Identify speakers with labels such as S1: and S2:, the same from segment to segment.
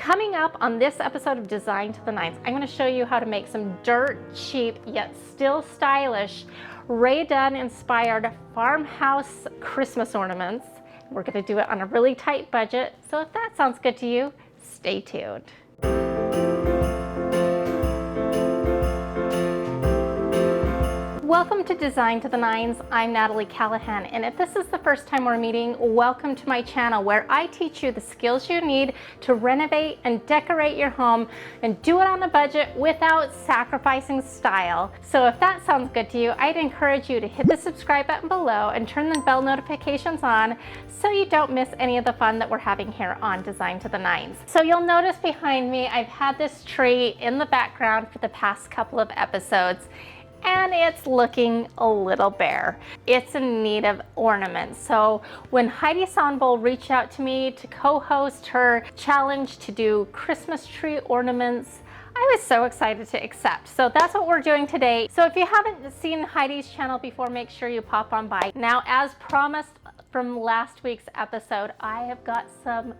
S1: Coming up on this episode of Design to the Nines, I'm going to show you how to make some dirt cheap yet still stylish Rae Dunn inspired farmhouse Christmas ornaments. We're going to do it on a really tight budget, so if that sounds good to you, stay tuned. Welcome to Design to the Nines. I'm Natalie Callahan, and if this is the first time we're meeting, welcome to my channel where I teach you the skills you need to renovate and decorate your home and do it on a budget without sacrificing style. So if that sounds good to you, I'd encourage you to hit the subscribe button below and turn the bell notifications on so you don't miss any of the fun that we're having here on Design to the Nines. So you'll notice behind me, I've had this tree in the background for the past couple of episodes, and it's looking a little bare. It's in need of ornaments. So when Heidi Sonbold reached out to me to co-host her challenge to do Christmas tree ornaments, I was so excited to accept. So that's what we're doing today. So if you haven't seen Heidi's channel before, make sure you pop on by. Now, as promised from last week's episode, I have got some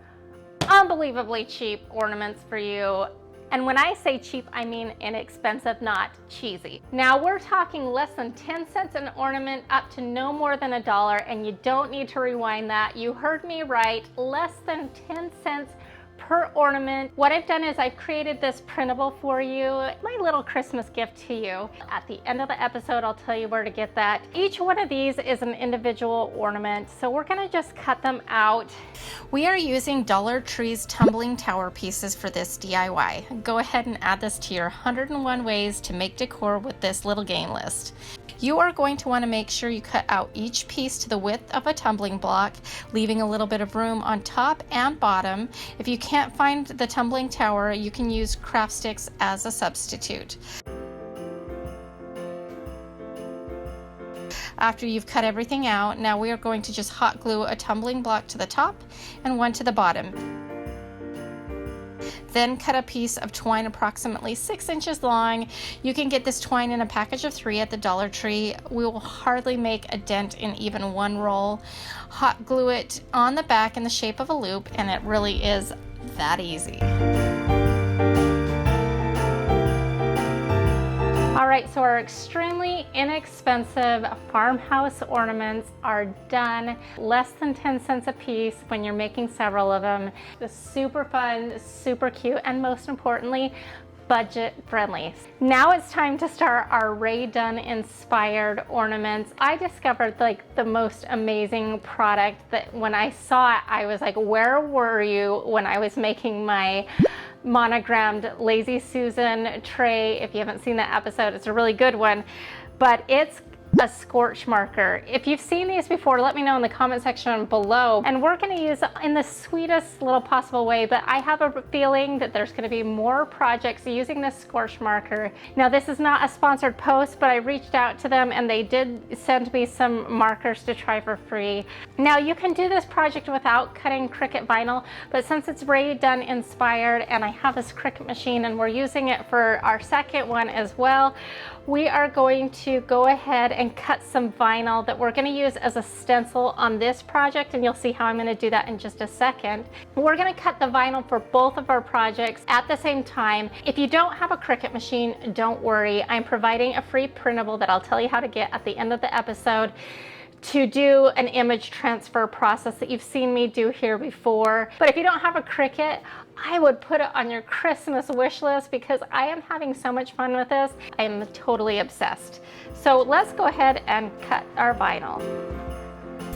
S1: unbelievably cheap ornaments for you. And when I say cheap, I mean inexpensive, not cheesy. Now we're talking less than 10 cents an ornament up to no more than $1, and you don't need to rewind that. You heard me right, less than 10 cents per ornament. What I've done is I've created this printable for you, my little Christmas gift to you. At the end of the episode, I'll tell you where to get that. Each one of these is an individual ornament, so we're gonna just cut them out. We are using Dollar Tree's tumbling tower pieces for this DIY. Go ahead and add this to your 101 ways to make decor with this little game list. You are going to want to make sure you cut out each piece to the width of a tumbling block, leaving a little bit of room on top and bottom. If you can't find the tumbling tower, you can use craft sticks as a substitute. After you've cut everything out, now we are going to just hot glue a tumbling block to the top and one to the bottom. Then cut a piece of twine approximately 6 inches long. You can get this twine in a package of 3 at the Dollar Tree. We will hardly make a dent in even one roll. Hot glue it on the back in the shape of a loop, and it really is that easy. All right, so our extremely inexpensive farmhouse ornaments are done. Less than 10 cents a piece when you're making several of them. It's super fun, super cute, and most importantly, budget friendly. Now it's time to start our Rae Dunn inspired ornaments. I discovered like the most amazing product that when I saw it, I was like, where were you when I was making my monogrammed Lazy Susan tray? If you haven't seen that episode, it's a really good one, but it's a Scorch marker. If you've seen these before, let me know in the comment section below. And we're going to use it in the sweetest little possible way, but I have a feeling that there's going to be more projects using this Scorch marker. Now, this is not a sponsored post, but I reached out to them and they did send me some markers to try for free. Now, you can do this project without cutting Cricut vinyl, but since it's Rae Dunn inspired and I have this Cricut machine and we're using it for our second one as well, we are going to go ahead and cut some vinyl that we're going to use as a stencil on this project, and you'll see how I'm going to do that in just a second. We're going to cut the vinyl for both of our projects at the same time. If you don't have a Cricut machine, don't worry. I'm providing a free printable that I'll tell you how to get at the end of the episode to do an image transfer process that you've seen me do here before. But if you don't have a Cricut, I would put it on your Christmas wish list because I am having so much fun with this. I am totally obsessed. So let's go ahead and cut our vinyl.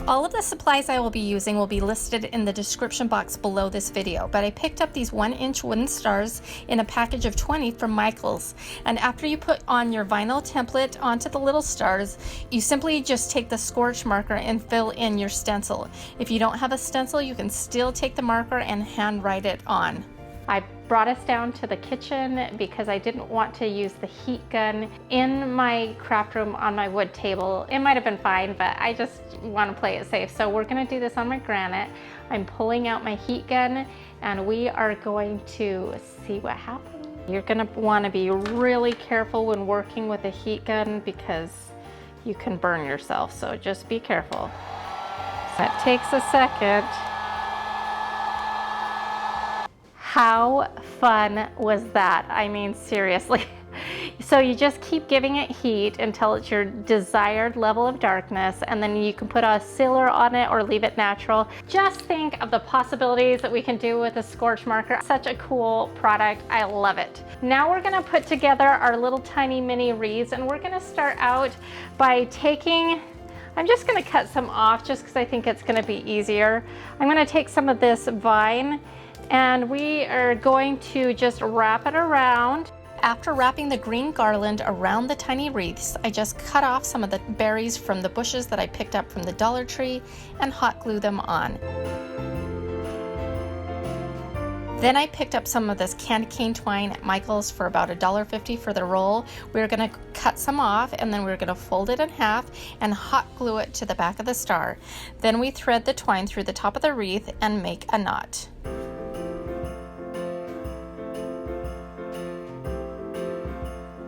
S1: All of the supplies I will be using will be listed in the description box below this video, but I picked up these 1-inch wooden stars in a package of 20 from Michael's. And after you put on your vinyl template onto the little stars, you simply just take the Scorch marker and fill in your stencil. If you don't have a stencil, you can still take the marker and hand write it on. I brought us down to the kitchen because I didn't want to use the heat gun in my craft room on my wood table. It might have been fine, but I just want to play it safe. So we're going to do this on my granite. I'm pulling out my heat gun and we are going to see what happens. You're going to want to be really careful when working with a heat gun because you can burn yourself. So just be careful. That takes a second. How fun was that? I mean, seriously. So you just keep giving it heat until it's your desired level of darkness, and then you can put a sealer on it or leave it natural. Just think of the possibilities that we can do with a Scorch marker. Such a cool product. I love it. Now we're gonna put together our little tiny mini wreaths, and we're gonna start out by taking, I'm just gonna cut some off just because I think it's gonna be easier. I'm gonna take some of this vine, and we are going to just wrap it around. After wrapping the green garland around the tiny wreaths, I just cut off some of the berries from the bushes that I picked up from the Dollar Tree and hot glue them on. Then I picked up some of this candy cane twine at Michael's for about $1.50 for the roll. We're gonna cut some off, and then we're gonna fold it in half and hot glue it to the back of the star. Then we thread the twine through the top of the wreath and make a knot.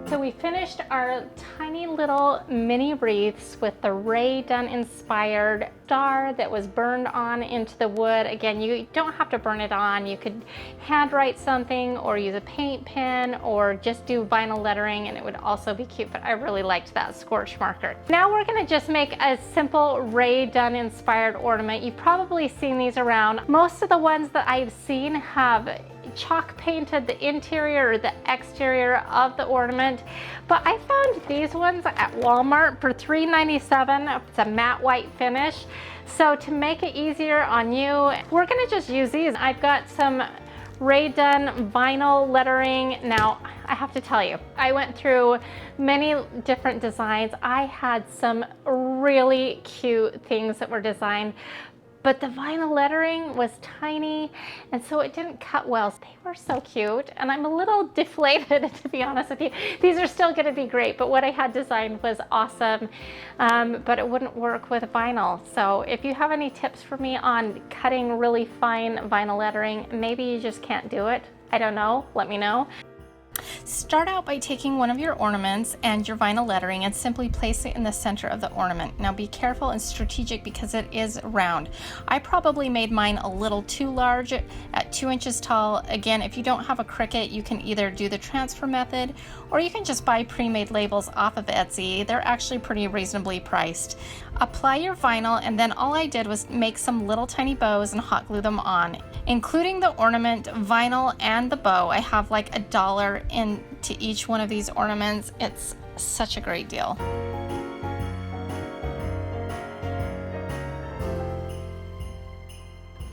S1: So we finished our tiny little mini wreaths with the Rae Dunn inspired star that was burned on into the wood. Again, you don't have to burn it on. You could handwrite something or use a paint pen or just do vinyl lettering, and it would also be cute, but I really liked that Scorch marker. Now we're gonna just make a simple Rae Dunn inspired ornament. You've probably seen these around. Most of the ones that I've seen have chalk painted the interior or the exterior of the ornament, but I found these ones at Walmart for $3.97. It's a matte white finish. So to make it easier on you, we're gonna just use these. I've got some Rae Dunn vinyl lettering. Now, I have to tell you, I went through many different designs. I had some really cute things that were designed, but the vinyl lettering was tiny, and so it didn't cut well. They were so cute, and I'm a little deflated, to be honest with you. These are still gonna be great, but what I had designed was awesome, but it wouldn't work with vinyl. So if you have any tips for me on cutting really fine vinyl lettering, maybe you just can't do it. I don't know, let me know. Start out by taking one of your ornaments and your vinyl lettering and simply place it in the center of the ornament. Now be careful and strategic because it is round. I probably made mine a little too large at 2 inches tall. Again, if you don't have a Cricut, you can either do the transfer method or you can just buy pre-made labels off of Etsy. They're actually pretty reasonably priced. Apply your vinyl, and then all I did was make some little tiny bows and hot glue them on. Including the ornament, vinyl, and the bow, I have like $1 into each one of these ornaments. It's such a great deal.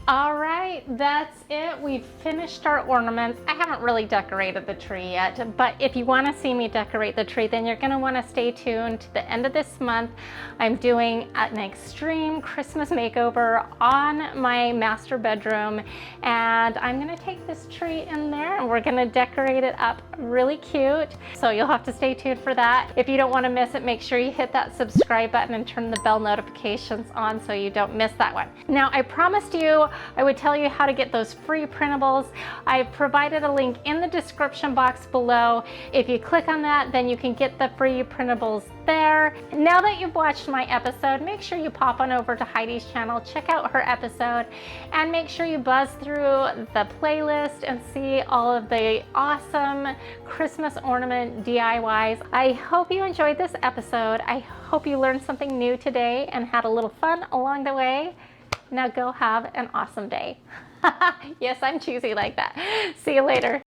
S1: All right, that's it. We've finished our ornaments. I haven't really decorated the tree yet, but if you want to see me decorate the tree, then you're going to want to stay tuned to the end of this month. I'm doing an extreme Christmas makeover on my master bedroom, and I'm going to take this tree in there and we're going to decorate it up really cute. So you'll have to stay tuned for that. If you don't want to miss it, make sure you hit that subscribe button and turn the bell notifications on so you don't miss that one. Now, I promised you I would tell you how to get those free printables. I've provided a link in the description box below. If you click on that, then you can get the free printables there. Now that you've watched my episode, make sure you pop on over to Heidi's channel, check out her episode, and make sure you buzz through the playlist and see all of the awesome Christmas ornament DIYs. I hope you enjoyed this episode. I hope you learned something new today and had a little fun along the way. Now go have an awesome day. Yes, I'm choosy like that. See you later.